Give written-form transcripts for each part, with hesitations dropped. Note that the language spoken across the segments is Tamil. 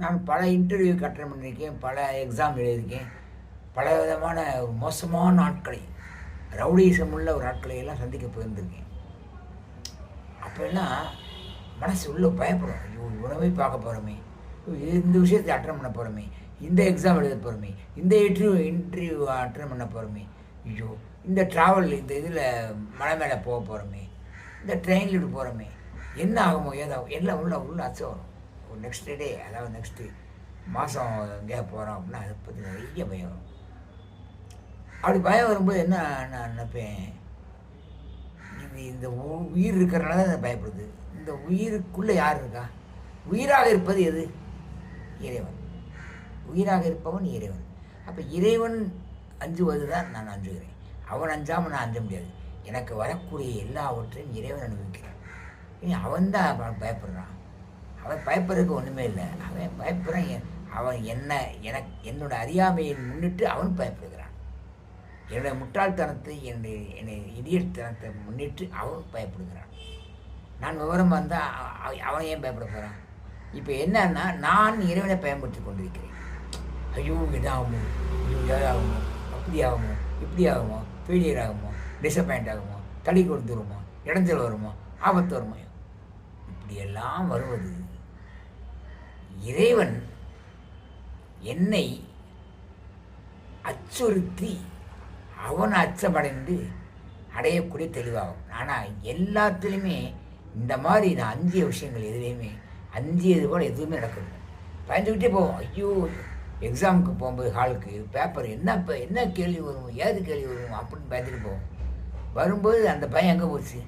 நான் பல இன்டர்வியூக்கு அட்டெண்ட் பண்ணியிருக்கேன், பல எக்ஸாம் எழுதியிருக்கேன், பல விதமான ஒரு மோசமான ஆட்களை, ரவுடிசம் உள்ள ஒரு ஆட்களை எல்லாம் சந்திக்க போயிருந்திருக்கேன். அப்போல்லாம் மனசு உள்ள பயப்படும். ஐயோ இவனவே பார்க்க போகிறோமே, இந்த விஷயத்தை அட்டெண்ட் பண்ண போகிறோமே, இந்த எக்ஸாம் எழுத போகிறோமே, இந்த இன்டர்வியூ அட்டெண்ட் பண்ண போகிறோமே, ஐயோ இந்த ட்ராவல் இந்த இதில் மலை மேலே போக போகிறோமே, இந்த ட்ரெயினில் இப்படி போகிறோமே, என்ன ஆகுமோ ஏதாகும் எல்லாம் உள்ள அச்சம் வரும். ஒரு நெக்ஸ்ட் டே, அதாவது நெக்ஸ்ட்டு மாதம் எங்கேயா போகிறோம் அப்படின்னா அதை பற்றி நிறைய பயம் வரும். அப்படி பயம் வரும்போது என்ன நான் நினைப்பேன், இந்த உயிர் இருக்கிறனால தான் அதை பயப்படுது. இந்த உயிருக்குள்ளே யார் இருக்கா? உயிராக இருப்பது எது? இறைவன். உயிராக இருப்பவன் இறைவன். அப்போ இறைவன் அஞ்சுவது தான் நான் அஞ்சுகிறேன். அவன் அஞ்சாமல் நான் அஞ்ச முடியாது. எனக்கு வரக்கூடிய எல்லாவற்றையும் இறைவன் அனுபவிக்கிறான். இனி அவன் தான் பயப்படுறான். அவன் பயப்படுறதுக்கு ஒன்றுமே இல்லை. அவன் பயப்படுறான். அவன் என்னோட அறியாமையை முன்னிட்டு அவன் பயப்படுகிறான். என்னுடைய முட்டாள்தனத்தை, என்னுடைய இடியட்தனத்தை முன்னிட்டு அவன் பயப்படுகிறான். நான் விவரம் வந்தால் அவன் ஏன் பயப்பட போகிறான்? இப்போ என்னன்னா, நான் இறைவனை பயன்படுத்தி கொண்டிருக்கிறேன். ஐயோ இதாகுமோ, ஐயோ ஏதாகுமோ, அப்படி ஆகுமோ, இப்படி ஆகுமோ, ஃபெயிலியர் ஆகுமோ, டிசப்பாயிண்ட் ஆகுமோ, தடி கொடுத்துருமோ, இடைஞ்சல் வருமோ, ஆபத்து வருமோ, இப்படியெல்லாம் வருவது இறைவன் என்னை அச்சுறுத்தி அவன் அச்சமடைந்து அடையக்கூடிய தெளிவாகும். ஆனால் எல்லாத்துலேயுமே இந்த மாதிரி நான் அஞ்சிய விஷயங்கள் எதுலேயுமே அஞ்சியது போல் எதுவுமே நடக்குது. பயந்துக்கிட்டே போவோம். ஐயோ எக்ஸாமுக்கு போகும்போது ஹாலுக்கு பேப்பர் என்ன கேள்வி வரும், ஏது கேள்வி வரும் அப்படின்னு பயந்துட்டு போவோம். வரும்போது அந்த பயம் எங்கே போச்சு?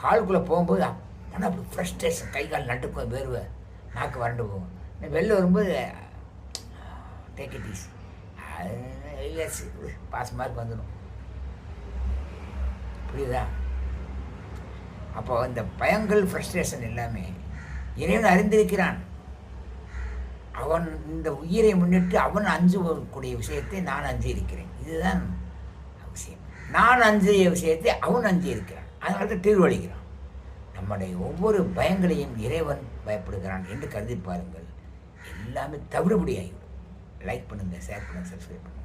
ஹாலுக்குள்ளே போகும்போது ஆனால் அப்படி ஃப்ரஸ்ட்ரேஷன், கை கால் நட்டுக்கும், வேர்வை, நாக்கு வறண்டு போகும். வெளில வரும்போது take it easy, pass mark வந்துடும். புரியுதா? அப்போ இந்த பயங்கள், ஃப்ரஸ்ட்ரேஷன் எல்லாமே இறைவன் அறிந்திருக்கிறான். அவன் இந்த உயிரை முன்னிட்டு அவன் அஞ்சக்கூடிய விஷயத்தை நான் அஞ்சி இருக்கிறேன். இதுதான் விஷயம். நான் அஞ்சிய விஷயத்தை அவன் அஞ்சி இருக்கிறான். அதனால தான் தீர்வளிக்கிறான். நம்முடைய ஒவ்வொரு பயங்களையும் இறைவன் பயப்படுகிறான் என்று கருதி பாருங்கள். எல்லாமே தவிடுபடியாகிவிடும். லைக் பண்ணுங்கள், ஷேர் பண்ணுங்கள், சப்ஸ்கிரைப் பண்ணுங்கள்.